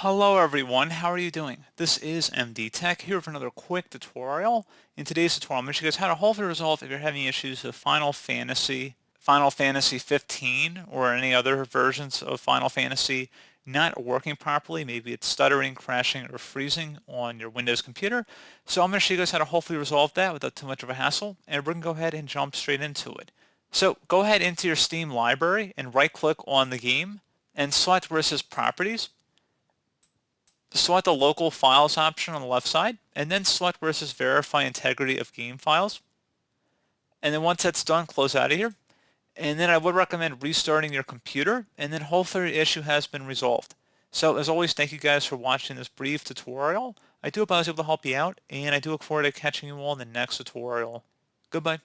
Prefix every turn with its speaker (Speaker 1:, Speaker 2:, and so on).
Speaker 1: Hello everyone, how are you doing? This is MD Tech here with another quick tutorial. In today's tutorial, I'm going to show you guys how to hopefully resolve if you're having issues with Final Fantasy 15, or any other versions of Final Fantasy not working properly. Maybe it's stuttering, crashing, or freezing on your Windows computer. So I'm going to show you guys how to hopefully resolve that without too much of a hassle, and we're going to go ahead and jump straight into it. So go ahead into your Steam library and right click on the game and select where it says Properties. Select the local files option on the left side, and then select where it says verify integrity of game files. And then once that's done, close out of here. And then I would recommend restarting your computer, and then hopefully the issue has been resolved. So as always, thank you guys for watching this brief tutorial. I do hope I was able to help you out, and I do look forward to catching you all in the next tutorial. Goodbye.